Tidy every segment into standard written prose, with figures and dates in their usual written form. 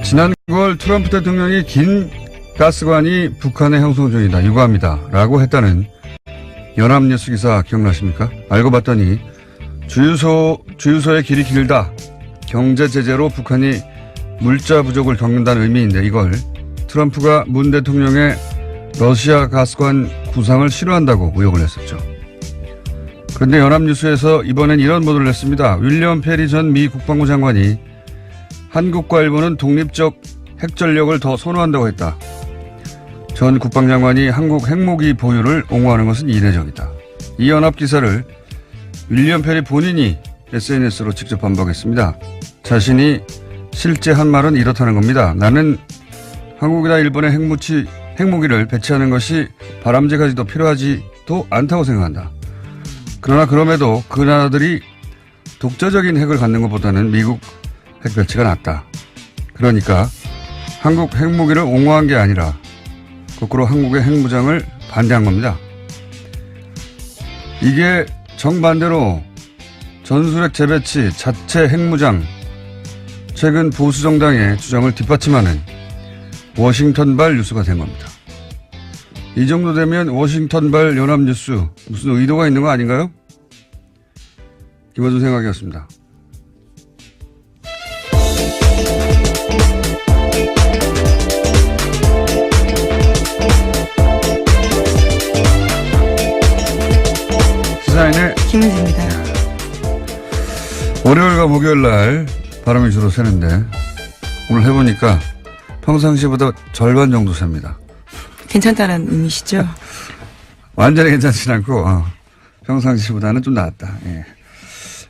지난 9월 트럼프 대통령이 긴 가스관이 북한의 형성중이다, 유감이다 라고 했다는 연합뉴스 기사 기억나십니까? 알고 봤더니 주유소의 길이 길다, 경제 제재로 북한이 물자 부족을 겪는다는 의미인데, 이걸 트럼프가 문 대통령의 러시아 가스관 구상을 싫어한다고 의혹을 했었죠. 그런데 연합뉴스에서 이번엔 이런 보도를 냈습니다. 윌리엄 페리 전 미 국방부 장관이 한국과 일본은 독립적 핵전력을 더 선호한다고 했다. 전 국방장관이 한국 핵무기 보유를 옹호하는 것은 이례적이다. 이 연합기사를 윌리엄 페리 본인이 SNS로 직접 반박했습니다. 자신이 실제 한 말은 이렇다는 겁니다. 나는 한국이나 일본의 핵무기를 배치하는 것이 바람직하지도 필요하지도 않다고 생각한다. 그러나 그럼에도 그 나라들이 독자적인 핵을 갖는 것보다는 미국 핵 배치가 낫다. 그러니까 한국 핵무기를 옹호한 게 아니라 거꾸로 한국의 핵무장을 반대한 겁니다. 이게 정반대로 전술핵 재배치, 자체 핵무장, 최근 보수 정당의 주장을 뒷받침하는 워싱턴발 뉴스가 된 겁니다. 이 정도 되면 워싱턴발 연합뉴스 무슨 의도가 있는 거 아닌가요? 김어준 생각이었습니다. 시사인의 김은지입니다. 월요일과 목요일 날 바람이 주로 새는데 오늘 해보니까 평상시보다 절반 정도 셉니다. 괜찮다는 의미시죠? 완전히 괜찮진 않고 평상시보다는 좀 나았다. 예.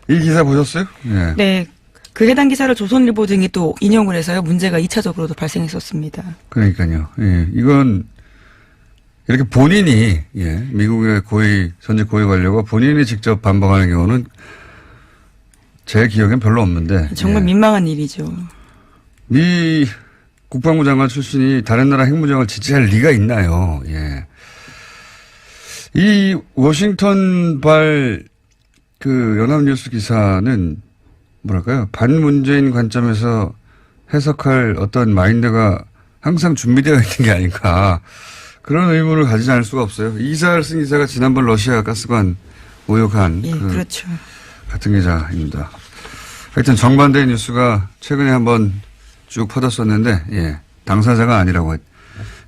이 기사 보셨어요? 예. 네. 그 해당 기사를 조선일보 등이 또 인용을 해서요. 문제가 2차적으로도 발생했었습니다. 그러니까요. 예. 이건 이렇게 본인이 미국의 전직 고위 관료가 본인이 직접 반박하는 경우는 제 기억엔 별로 없는데. 정말 민망한 일이죠. 미 국방부 장관 출신이 다른 나라 핵무장을 지지할 리가 있나요? 예. 이 워싱턴발 그 연합뉴스 기사는 뭐랄까요? 반문재인 관점에서 해석할 어떤 마인드가 항상 준비되어 있는 게 아닌가. 그런 의문을 가지지 않을 수가 없어요. 이 기사를 쓴 기자가 지난번 러시아 가스관 모욕한 예, 그렇죠. 같은 기자입니다. 하여튼 정반대의 뉴스가 최근에 한번 쭉 퍼졌었는데, 당사자가 아니라고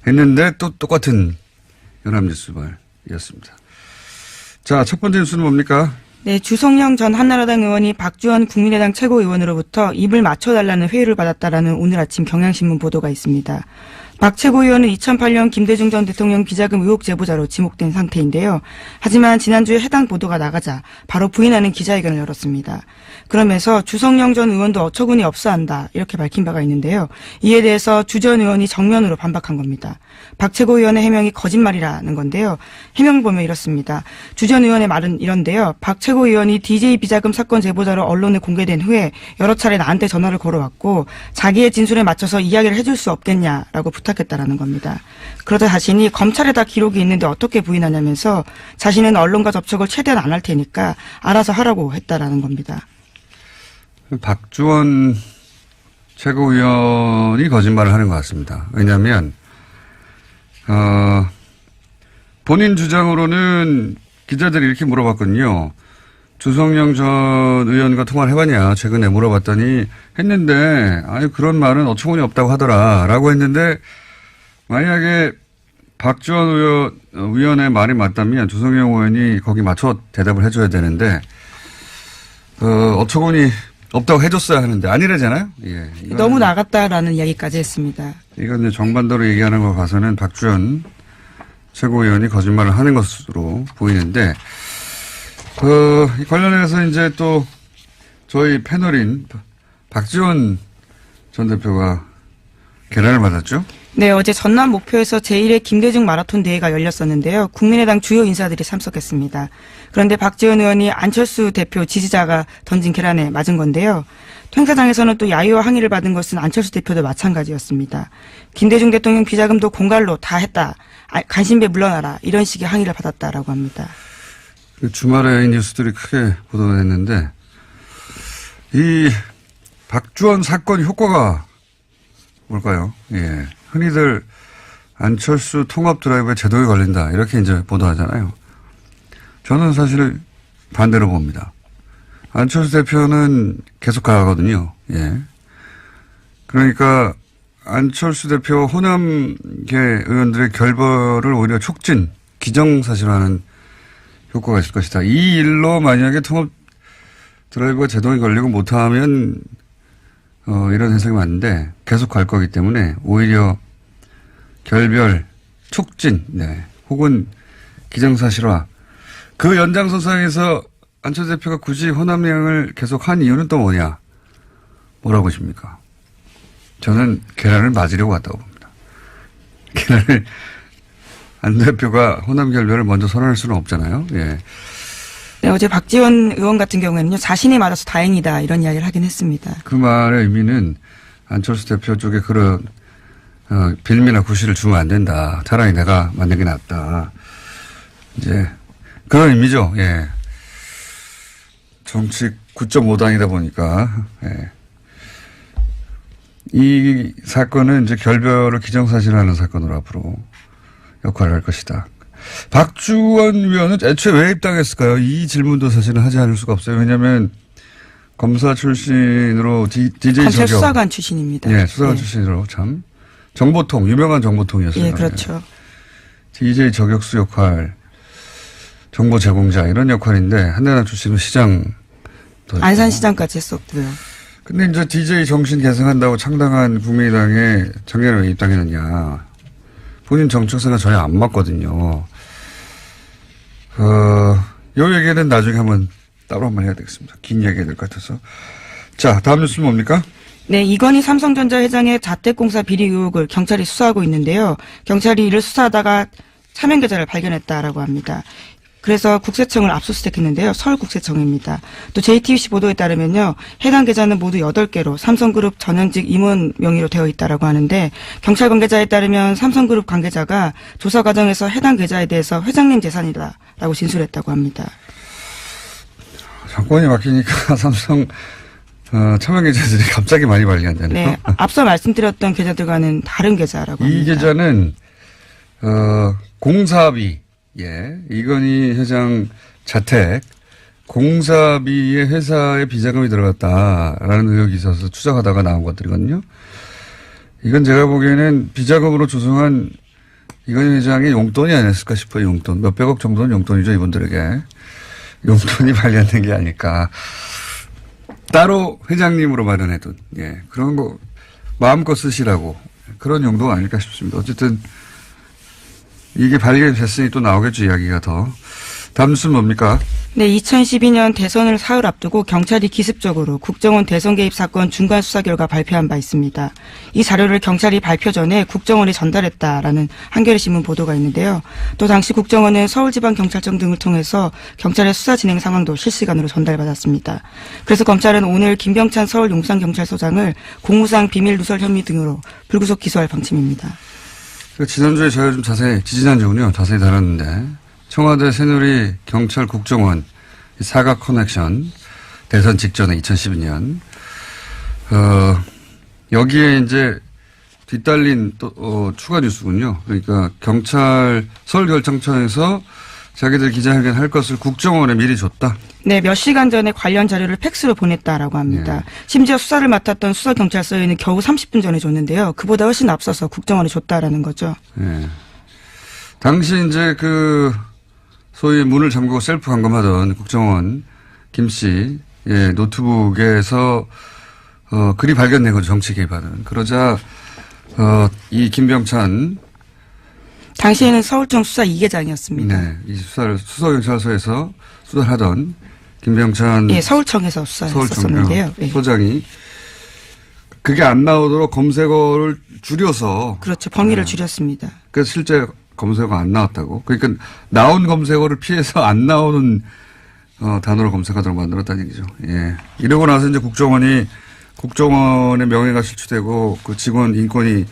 했는데 또 똑같은 연합뉴스발이었습니다. 자, 첫 번째 뉴스는 뭡니까? 네, 주성영 전 한나라당 의원이 박주원 국민의당 최고위원으로부터 입을 맞춰달라는 회유를 받았다라는 오늘 아침 경향신문 보도가 있습니다. 박 최고위원은 2008년 김대중 전 대통령 비자금 의혹 제보자로 지목된 상태인데요. 하지만 지난주에 해당 보도가 나가자 바로 부인하는 기자회견을 열었습니다. 그러면서 주성영 전 의원도 어처구니 없어 한다, 이렇게 밝힌 바가 있는데요. 이에 대해서 주 전 의원이 정면으로 반박한 겁니다. 박 최고위원의 해명이 거짓말이라는 건데요. 해명을 보면 이렇습니다. 주 전 의원의 말은 이런데요. 박 최고위원이 DJ 비자금 사건 제보자로 언론에 공개된 후에 여러 차례 나한테 전화를 걸어왔고 자기의 진술에 맞춰서 이야기를 해줄 수 없겠냐라고 부탁했다라는 겁니다. 그러자 자신이 검찰에 다 기록이 있는데 어떻게 부인하냐면서 자신은 언론과 접촉을 최대한 안 할 테니까 알아서 하라고 했다라는 겁니다. 박주원 최고위원이 거짓말을 하는 것 같습니다. 왜냐하면 본인 주장으로는 기자들이 이렇게 물어봤거든요. 주성영 전 의원과 통화를 해봤냐 최근에 물어봤더니 했는데 그런 말은 어처구니 없다고 하더라 라고 했는데, 만약에 박주원 의원의 말이 맞다면 주성영 의원이 거기 맞춰 대답을 해줘야 되는데 어처구니 없다고 해줬어야 하는데 아니래잖아요. 예, 너무 나갔다라는 이야기까지 했습니다. 이건 이제 정반대로 얘기하는 거 봐서는 박주원 최고위원이 거짓말을 하는 것으로 보이는데, 관련해서 이제 또 저희 패널인 박지원 전 대표가 계란을 맞았죠? 네, 어제 전남 목표에서 제1회 김대중 마라톤 대회가 열렸었는데요. 국민의당 주요 인사들이 참석했습니다. 그런데 박지원 의원이 안철수 대표 지지자가 던진 계란에 맞은 건데요. 행사장에서는 또 야유와 항의를 받은 것은 안철수 대표도 마찬가지였습니다. 김대중 대통령 비자금도 공갈로 다 했다. 간신배 물러나라. 이런 식의 항의를 받았다라고 합니다. 주말에 이 뉴스들이 크게 보도가 됐는데, 이 박주원 사건 효과가 뭘까요? 예. 흔히들 안철수 통합 드라이브에 제동이 걸린다. 이렇게 이제 보도하잖아요. 저는 사실 반대로 봅니다. 안철수 대표는 계속 가거든요. 예. 그러니까 안철수 대표 호남계 의원들의 결별을 오히려 촉진, 기정사실화하는 효과가 있을 것이다. 이 일로 만약에 통합 드라이브가 제동이 걸리고 못하면 이런 해석이 맞는데 계속 갈 거기 때문에 오히려 결별, 촉진, 네. 혹은 기정사실화. 그 연장선상에서 안철수 대표가 굳이 호남행을 계속 한 이유는 또 뭐냐? 뭐라고 보십니까? 저는 계란을 맞으려고 왔다고 봅니다. 계란을 안 대표가 호남 결별을 먼저 선언할 수는 없잖아요. 예. 네, 어제 박지원 의원 같은 경우에는요, 자신이 맞아서 다행이다 이런 이야기를 하긴 했습니다. 그 말의 의미는 안철수 대표 쪽에 그런 빌미나 구실을 주면 안 된다. 차라리 내가 맞는 게 낫다. 이제 그런 의미죠. 예. 정치 9.5당이다 보니까 예. 이 사건은 이제 결별을 기정사실화하는 사건으로 앞으로 역할을 할 것이다. 박주원 위원은 애초에 왜 입당했을까요? 이 질문도 사실은 하지 않을 수가 없어요. 왜냐하면 검사 출신으로 DJ 검찰 저격. 수사관 출신입니다. 네, 수사관 출신으로 참 정보통 유명한 정보통이었어요. 예, 그렇죠. DJ 저격수 역할, 정보 제공자 이런 역할인데 한나라 출신은 시장 안산시장까지 했었고요. 근데 이제 DJ 정신 계승한다고 창당한 국민의당에 작년에 왜 입당했느냐. 본인 정책사가 전혀 안 맞거든요. 요 얘기는 나중에 한번 따로 한번 해야 되겠습니다. 긴 얘기가 될 것 같아서. 자, 다음 뉴스는 뭡니까? 네, 이건희 삼성전자 회장의 자택공사 비리 의혹을 경찰이 수사하고 있는데요. 경찰이 이를 수사하다가 차명 계좌를 발견했다라고 합니다. 그래서 국세청을 압수수색했는데요. 서울국세청입니다. 또 JTBC 보도에 따르면요. 해당 계좌는 모두 8개로 삼성그룹 전현직 임원 명의로 되어 있다라고 하는데 경찰 관계자에 따르면 삼성그룹 관계자가 조사 과정에서 해당 계좌에 대해서 회장님 재산이다라고 진술했다고 합니다. 정권이 바뀌니까 삼성 차명 계좌들이 갑자기 많이 발견되네요. 네, 앞서 말씀드렸던 계좌들과는 다른 계좌라고 합니다. 이 계좌는 공사비. 예, 이건희 회장 자택 공사비에 회사에 비자금이 들어갔다라는 의혹이 있어서 추적하다가 나온 것들이거든요. 이건 제가 보기에는 비자금으로 조성한 이건희 회장의 용돈이 아니었을까 싶어요. 용돈. 몇백억 정도는 용돈이죠. 이분들에게. 용돈이 발견된 게 아닐까. 따로 회장님으로 마련해둔. 예, 그런 거 마음껏 쓰시라고. 그런 용도가 아닐까 싶습니다. 어쨌든 이게 발견됐으니 또 나오겠죠, 이야기가 더. 다음 뉴스는 뭡니까? 네, 2012년 대선을 사흘 앞두고 경찰이 기습적으로 국정원 대선 개입 사건 중간 수사 결과 발표한 바 있습니다. 이 자료를 경찰이 발표 전에 국정원에 전달했다라는 한겨레 신문 보도가 있는데요. 또 당시 국정원은 서울지방경찰청 등을 통해서 경찰의 수사 진행 상황도 실시간으로 전달받았습니다. 그래서 검찰은 오늘 김병찬 서울 용산경찰서장을 공무상 비밀 누설 혐의 등으로 불구속 기소할 방침입니다. 지난주에 저희가 좀 지지난주군요. 자세히 다뤘는데, 청와대 새누리 경찰 국정원 사각 커넥션, 대선 직전에 2012년, 여기에 이제 뒤따른 또, 추가 뉴스군요. 그러니까 경찰 서울결정청에서 자기들 기자회견 할 것을 국정원에 미리 줬다. 네, 몇 시간 전에 관련 자료를 팩스로 보냈다라고 합니다. 네. 심지어 수사를 맡았던 수사경찰서에는 겨우 30분 전에 줬는데요. 그보다 훨씬 앞서서 국정원에 줬다라는 거죠. 네. 당시 이제 소위 문을 잠그고 셀프 감금하던 국정원 김 씨, 예, 노트북에서, 글이 발견된 거죠. 정치 개입하는. 그러자, 이 김병찬. 당시에는 서울청 수사 2계장이었습니다. 네. 이 수서경찰서에서 수사를 하던 김병찬. 예, 서울청에서 수사했었는데요. 예. 소장이 그게 안 나오도록 검색어를 줄여서. 그렇죠. 범위를 줄였습니다. 그래서 실제 검색어가 안 나왔다고. 그러니까 나온 검색어를 피해서 안 나오는 단어로 검색하도록 만들었다는 얘기죠. 예. 이러고 나서 이제 국정원의 명예가 실추되고 그 직원 인권이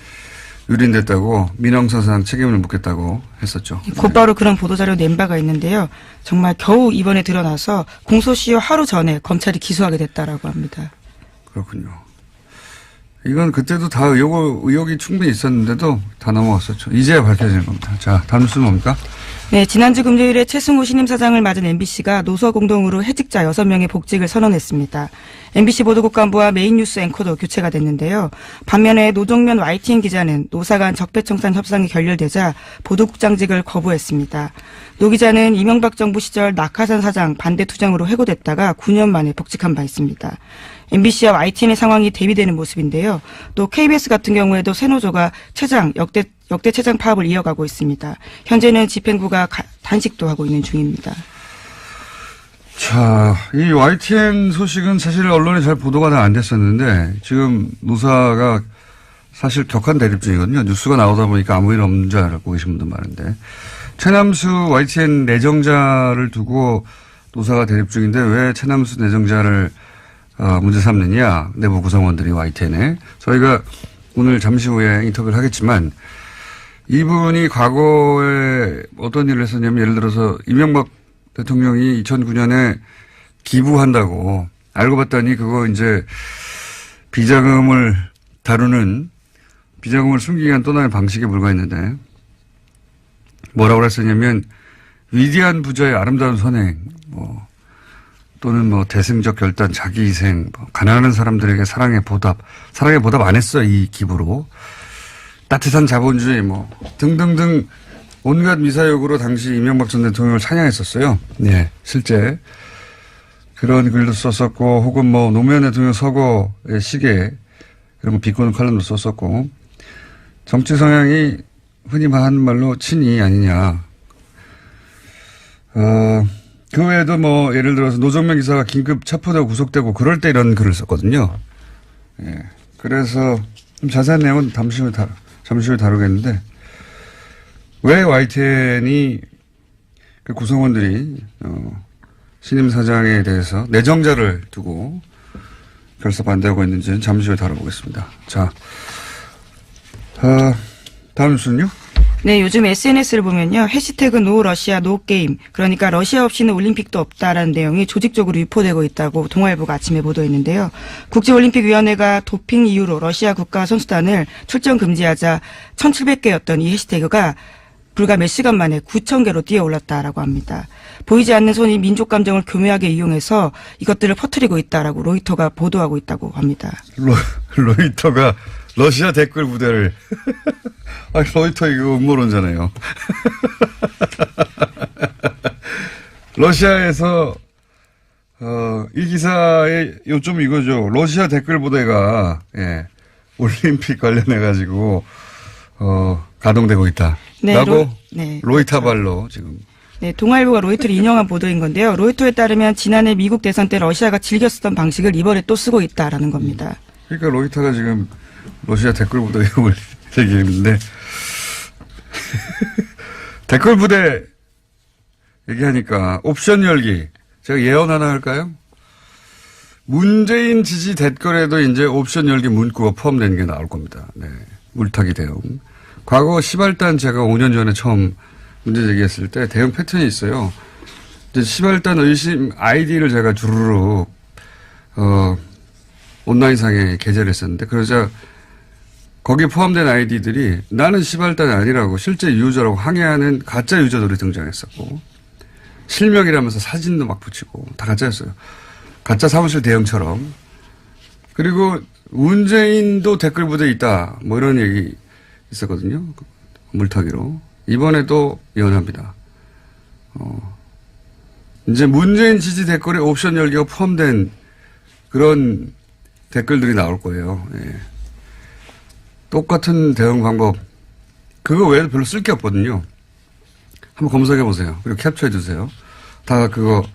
유린됐다고 민형사상 책임을 묻겠다고 했었죠. 곧바로 그런 보도자료 낸 바가 있는데요. 정말 겨우 이번에 드러나서 공소시효 하루 전에 검찰이 기소하게 됐다라고 합니다. 그렇군요. 이건 그때도 다 의혹이 충분히 있었는데도 다 넘어갔었죠. 이제야 밝혀지는 겁니다. 자, 다음 뉴스는 뭡니까? 네, 지난주 금요일에 최승호 신임 사장을 맞은 MBC가 노서 공동으로 해직자 6명의 복직을 선언했습니다. MBC 보도국 간부와 메인 뉴스 앵커도 교체가 됐는데요. 반면에 노종면 YTN 기자는 노사 간 적폐청산 협상이 결렬되자 보도국장직을 거부했습니다. 노 기자는 이명박 정부 시절 낙하산 사장 반대 투쟁으로 해고됐다가 9년 만에 복직한 바 있습니다. MBC와 YTN의 상황이 대비되는 모습인데요. 또 KBS 같은 경우에도 새노조가 역대 최장 파업을 이어가고 있습니다. 현재는 집행부가 단식도 하고 있는 중입니다. 자, 이 YTN 소식은 사실 언론에 잘 보도가 다 안 됐었는데 지금 노사가 사실 격한 대립 중이거든요. 뉴스가 나오다 보니까 아무 일 없는 줄 알고 계신 분도 많은데 최남수 YTN 내정자를 두고 노사가 대립 중인데 왜 최남수 내정자를 문제 삼느냐. 내부 구성원들이 YTN에. 저희가 오늘 잠시 후에 인터뷰를 하겠지만 이분이 과거에 어떤 일을 했었냐면 예를 들어서 이명박 대통령이 2009년에 기부한다고 알고 봤더니 그거 이제 비자금을 다루는 비자금을 숨기기 위한 또 다른 방식에 불과했는데 뭐라고 그랬었냐면 위대한 부자의 아름다운 선행 또는 대승적 결단, 자기희생, 가난한 사람들에게 사랑의 보답 안 했어, 이 기부로. 따뜻한 자본주의, 등등등 온갖 미사역으로 당시 이명박 전 대통령을 찬양했었어요. 네, 실제. 그런 글도 썼었고, 혹은 노무현 대통령 서거의 시계, 그런 거 비꼬는 칼럼도 썼었고, 정치 성향이 흔히 하는 말로 친이 아니냐. 그 외에도 예를 들어서 노정면 기사가 긴급 체포되고 구속되고 그럴 때 이런 글을 썼거든요. 예. 그래서 좀 자세한 내용은 잠시 후에 다루겠는데 왜 YTN이 그 구성원들이 신임 사장에 대해서 내정자를 두고 결사 반대하고 있는지는 잠시 후에 다뤄보겠습니다. 자, 다음 뉴스는요? 네, 요즘 SNS를 보면요. 해시태그 노 러시아 노 게임. 그러니까 러시아 없이는 올림픽도 없다라는 내용이 조직적으로 유포되고 있다고 동아일보가 아침에 보도했는데요. 국제올림픽위원회가 도핑 이유로 러시아 국가 선수단을 출전 금지하자 1,700개였던 이 해시태그가 불과 몇 시간 만에 9,000개로 뛰어올랐다라고 합니다. 보이지 않는 손이 민족 감정을 교묘하게 이용해서 이것들을 퍼뜨리고 있다라고 로이터가 보도하고 있다고 합니다. 로이터가 러시아 댓글 부대를 로이터 이거 음모론잖아요. 러시아에서 이 기사의 요점 이거죠. 러시아 댓글 부대가 올림픽 관련해 가지고 가동되고 있다. 네, 라고 네, 로이터 그렇죠. 발로 지금. 네, 동아일보가 로이터를 인용한 보도인 건데요. 로이터에 따르면 지난해 미국 대선 때 러시아가 즐겨 쓰던 방식을 이번에 또 쓰고 있다라는 겁니다. 그러니까 로이터가 지금 러시아 댓글 부대 이름을 얘기했는데 댓글 부대 얘기하니까 옵션 열기 제가 예언 하나 할까요? 문재인 지지 댓글에도 이제 옵션 열기 문구가 포함되는 게 나올 겁니다. 네, 물타기 대응. 과거 시발단 제가 5년 전에 처음 문제 제기했을 때 대응 패턴이 있어요. 이제 시발단 의심 아이디를 제가 주르륵 온라인상에 게재를 했었는데 그러자 거기에 포함된 아이디들이 나는 시발단이 아니라고 실제 유저라고 항의하는 가짜 유저들이 등장했었고 실명이라면서 사진도 막 붙이고 다 가짜였어요. 가짜 사무실 대형처럼. 그리고 문재인도 댓글 부대에 있다. 이런 얘기 있었거든요. 물타기로. 이번에도 예언합니다. 이제 문재인 지지 댓글에 옵션 열기가 포함된 그런 댓글들이 나올 거예요. 예. 똑같은 대응 방법. 그거 외에도 별로 쓸 게 없거든요. 한번 검색해 보세요. 그리고 캡처해 주세요. 다 그거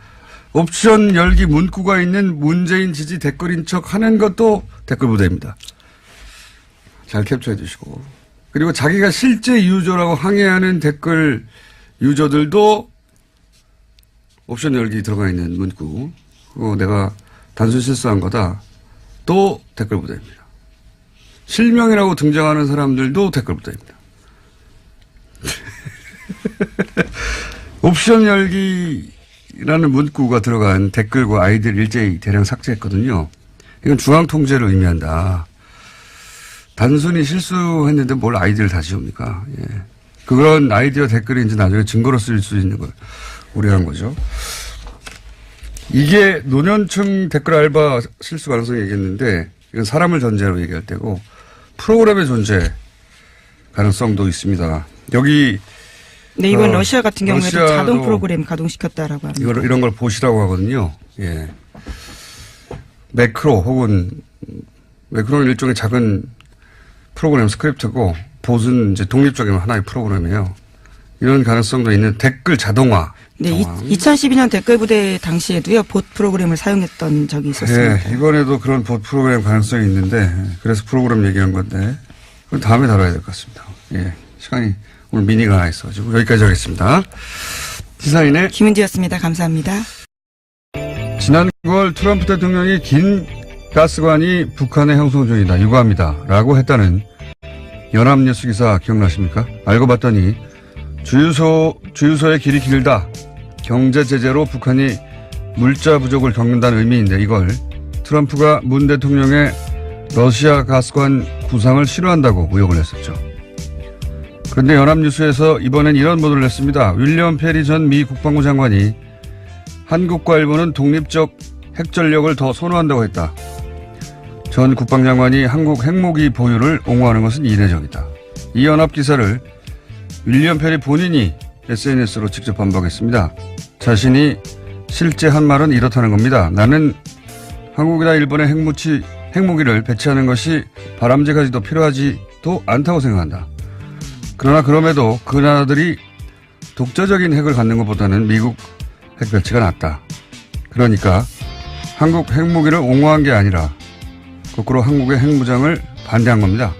옵션 열기 문구가 있는 문재인 지지 댓글인 척 하는 것도 댓글 부대입니다. 잘 캡처해 주시고. 그리고 자기가 실제 유저라고 항의하는 댓글 유저들도 옵션 열기 들어가 있는 문구. 그거 내가 단순 실수한 거다. 또 댓글 부대입니다. 실명이라고 등장하는 사람들도 댓글 부대입니다. 옵션 열기라는 문구가 들어간 댓글과 아이디를 일제히 대량 삭제했거든요. 이건 중앙 통제를 의미한다. 단순히 실수했는데 뭘 아이디어를 다 지웁니까? 예. 그런 아이디어 댓글이 이제 나중에 증거로 쓰일 수 있는 걸 우려한 거죠. 이게 노년층 댓글 알바 실수 가능성이 얘기했는데 이건 사람을 전제로 얘기할 때고 프로그램의 존재 가능성도 있습니다. 여기 네, 이번 러시아 같은 경우에도 러시아도 자동 프로그램 가동시켰다라고 합니다. 이런 걸 보시라고 하거든요. 예. 매크로 혹은 매크로는 일종의 작은 프로그램 스크립트고 봇은 이제 독립적인 하나의 프로그램이에요. 이런 가능성도 있는 댓글 자동화. 네, 2012년 댓글 부대 당시에도요, 봇 프로그램을 사용했던 적이 있었습니다. 네, 이번에도 그런 봇 프로그램 가능성이 있는데, 그래서 프로그램 얘기한 건데, 그건 다음에 다뤄야 될 것 같습니다. 예, 시간이 오늘 미니가 하나 있어가지고 여기까지 하겠습니다. 시사인의 김은지였습니다. 감사합니다. 지난 9월 트럼프 대통령이 긴 가스관이 북한의 형성 중이다. 유구합니다. 라고 했다는 연합뉴스 기사 기억나십니까? 알고 봤더니 주유소의 길이 길다. 경제 제재로 북한이 물자 부족을 겪는다는 의미인데 이걸 트럼프가 문 대통령의 러시아 가스관 구상을 싫어한다고 의혹을 했었죠. 그런데 연합뉴스에서 이번엔 이런 보도를 했습니다. 윌리엄 페리 전 미 국방부 장관이 한국과 일본은 독립적 핵전력을 더 선호한다고 했다. 전 국방장관이 한국 핵무기 보유를 옹호하는 것은 이례적이다. 이 연합기사를 윌리엄 페리 본인이 SNS로 직접 반박했습니다. 자신이 실제 한 말은 이렇다는 겁니다. 나는 한국이나 일본의 핵무기를 배치하는 것이 바람직하지도 필요하지도 않다고 생각한다. 그러나 그럼에도 그 나라들이 독자적인 핵을 갖는 것보다는 미국 핵 배치가 낫다. 그러니까 한국 핵무기를 옹호한 게 아니라 거꾸로 한국의 핵무장을 반대한 겁니다.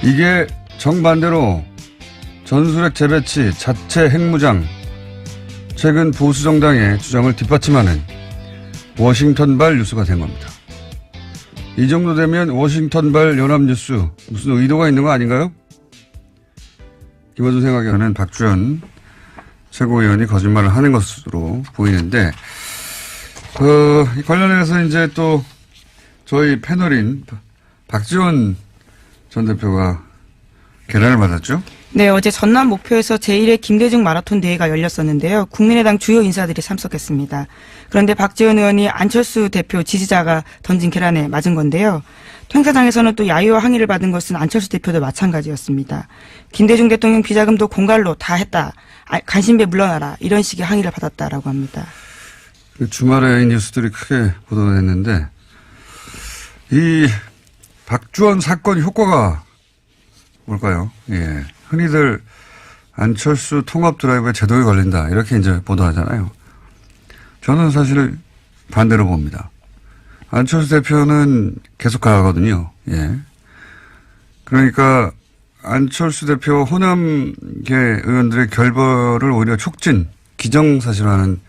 이게 정반대로 전술핵 재배치, 자체 핵무장, 최근 보수 정당의 주장을 뒷받침하는 워싱턴발 뉴스가 된 겁니다. 이 정도 되면 워싱턴발 연합뉴스 무슨 의도가 있는 거 아닌가요? 김어준 생각에는 박주현 최고위원이 거짓말을 하는 것으로 보이는데 관련해서 이제 또 저희 패널인 박지원 전 대표가 계란을 받았죠? 네, 어제 전남 목표에서 제1회 김대중 마라톤 대회가 열렸었는데요. 국민의당 주요 인사들이 참석했습니다. 그런데 박지원 의원이 안철수 대표 지지자가 던진 계란에 맞은 건데요. 행사장에서는 또 야유와 항의를 받은 것은 안철수 대표도 마찬가지였습니다. 김대중 대통령 비자금도 공갈로 다 했다. 간신배 물러나라. 이런 식의 항의를 받았다라고 합니다. 주말에 이 뉴스들이 크게 보도됐는데 이 박주원 사건 효과가 뭘까요? 예. 흔히들 안철수 통합 드라이브에 제동이 걸린다. 이렇게 이제 보도하잖아요. 저는 사실 반대로 봅니다. 안철수 대표는 계속 가거든요. 예. 그러니까 안철수 대표 호남계 의원들의 결벌을 오히려 촉진, 기정사실화하는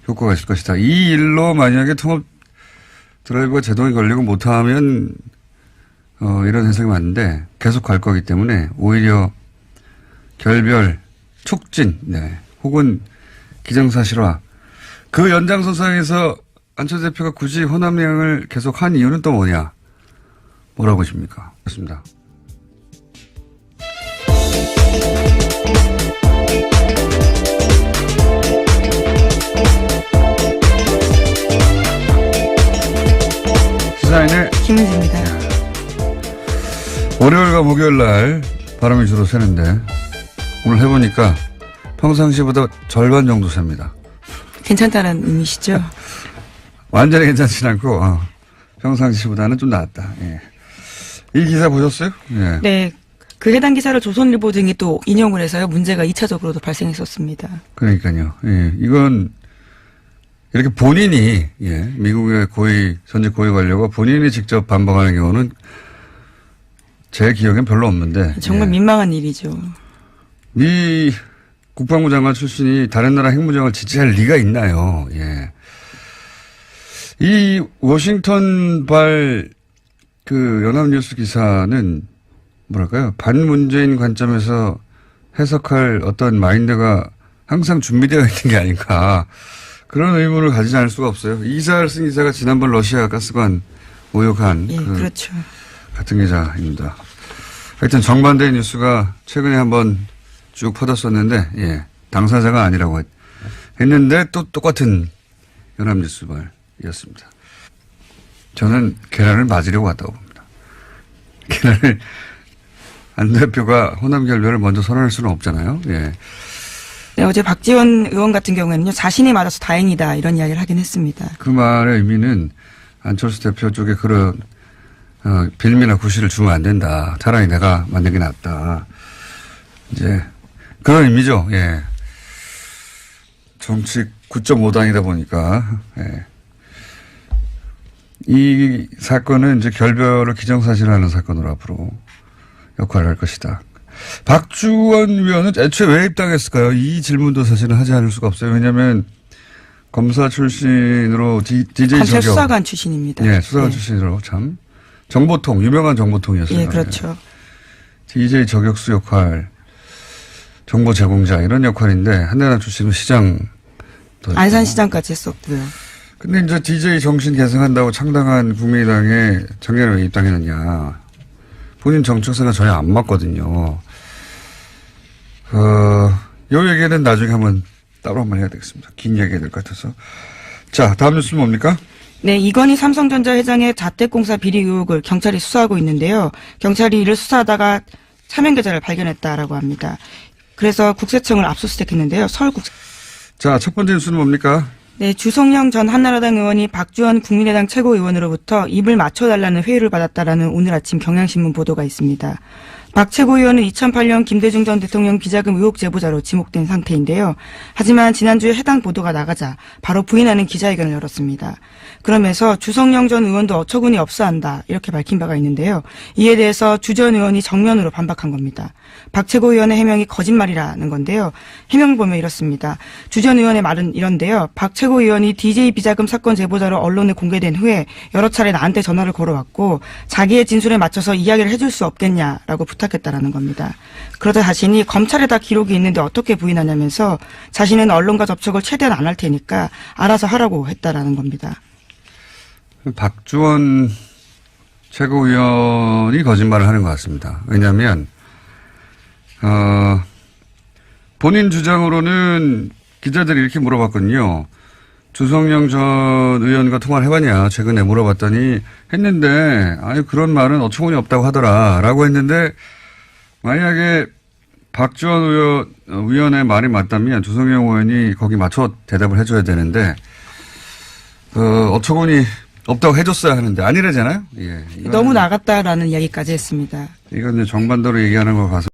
효과가 있을 것이다. 이 일로 만약에 통합 드라이브가 제동이 걸리고 못하면 이런 해석이 맞는데 계속 갈 거기 때문에 오히려 결별, 촉진, 네. 혹은 기정사실화. 그 연장선상에서 안철수 대표가 굳이 호남행을 계속 한 이유는 또 뭐냐? 뭐라고 보십니까? 그렇습니다. 시사인의 김은지입니다. 월요일과 목요일 날 바람이 주로 새는데 오늘 해보니까 평상시보다 절반 정도 셉니다. 괜찮다는 의미시죠? 완전히 괜찮진 않고 평상시보다는 좀 나았다. 예. 이 기사 보셨어요? 예. 네. 그 해당 기사를 조선일보 등이 또 인용을 해서요. 문제가 2차적으로도 발생했었습니다. 그러니까요. 예. 이건 이렇게 본인이 미국의 전직 고위 관료가 본인이 직접 반박하는 경우는 제 기억엔 별로 없는데. 정말 민망한 일이죠. 미 국방부 장관 출신이 다른 나라 핵무장을 지지할 리가 있나요? 예. 이 워싱턴발 연합뉴스 기사는 뭐랄까요? 반문재인 관점에서 해석할 어떤 마인드가 항상 준비되어 있는 게 아닌가. 그런 의문을 가지지 않을 수가 없어요. 이 기사를 쓴 기사가 지난번 러시아 가스관 모욕한. 예, 그렇죠. 같은 기자입니다. 하여튼 정반대의 뉴스가 최근에 한번 쭉 퍼졌었는데, 예, 당사자가 아니라고 했는데 또 똑같은 연합뉴스발이었습니다. 저는 계란을 맞으려고 왔다고 봅니다. 계란을 안 대표가 호남 결별을 먼저 선언할 수는 없잖아요. 예. 네, 어제 박지원 의원 같은 경우에는요, 자신이 맞아서 다행이다 이런 이야기를 하긴 했습니다. 그 말의 의미는 안철수 대표 쪽에 그런 빌미나 구실을 주면 안 된다. 차라리 내가 만든 게 낫다. 이제 그런 의미죠. 예. 정치 9.5당이다 보니까 예. 이 사건은 이제 결별을 기정사실화하는 사건으로 앞으로 역할을 할 것이다. 박주원 위원은 애초에 왜 입당했을까요? 이 질문도 사실은 하지 않을 수가 없어요. 왜냐하면 검사 출신으로 DJ 검찰 저격. 수사관 출신입니다. 네, 수사관 출신으로 참 정보통 유명한 정보통이었어요. 예, 그렇죠. DJ 저격수 역할, 정보 제공자 이런 역할인데 한나라 출신은 시장. 안산시장까지 했었고요. 근데 이제 DJ 정신 계승한다고 창당한 국민의당에 작년에 왜 입당했느냐. 본인 정책사가 전혀 안 맞거든요. 요 얘기는 나중에 한번 따로 한번 해야 되겠습니다. 긴 얘기가 될 것 같아서. 자, 다음 뉴스는 뭡니까? 네, 이건희 삼성전자 회장의 자택공사 비리 의혹을 경찰이 수사하고 있는데요. 경찰이 이를 수사하다가 차명 계좌를 발견했다라고 합니다. 그래서 국세청을 압수수색했는데요. 자, 첫 번째 뉴스는 뭡니까? 네, 주성영 전 한나라당 의원이 박주원 국민의당 최고위원으로부터 입을 맞춰달라는 회유를 받았다라는 오늘 아침 경향신문 보도가 있습니다. 박 최고위원은 2008년 김대중 전 대통령 비자금 의혹 제보자로 지목된 상태인데요. 하지만 지난주에 해당 보도가 나가자 바로 부인하는 기자회견을 열었습니다. 그러면서 주성영 전 의원도 어처구니 없어 한다 이렇게 밝힌 바가 있는데요. 이에 대해서 주 전 의원이 정면으로 반박한 겁니다. 박 최고위원의 해명이 거짓말이라는 건데요. 해명을 보면 이렇습니다. 주 전 의원의 말은 이런데요. 박 최고위원이 DJ 비자금 사건 제보자로 언론에 공개된 후에 여러 차례 나한테 전화를 걸어왔고 자기의 진술에 맞춰서 이야기를 해줄 수 없겠냐라고 부탁했다라는 겁니다. 그러자 자신이 검찰에 다 기록이 있는데 어떻게 부인하냐면서 자신은 언론과 접촉을 최대한 안 할 테니까 알아서 하라고 했다라는 겁니다. 박주원 최고위원이 거짓말을 하는 것 같습니다. 왜냐하면 본인 주장으로는 기자들이 이렇게 물어봤거든요. 주성영 전 의원과 통화를 해봤냐 최근에 물어봤더니 했는데 아니 그런 말은 어처구니 없다고 하더라라고 했는데 만약에 박주원 의원의 말이 맞다면 주성영 의원이 거기 맞춰 대답을 해줘야 되는데 어처구니 없다고 해줬어야 하는데 아니래잖아요. 예, 너무 나갔다라는 이야기까지 했습니다. 이건 이제 정반대로 얘기하는 거 봐서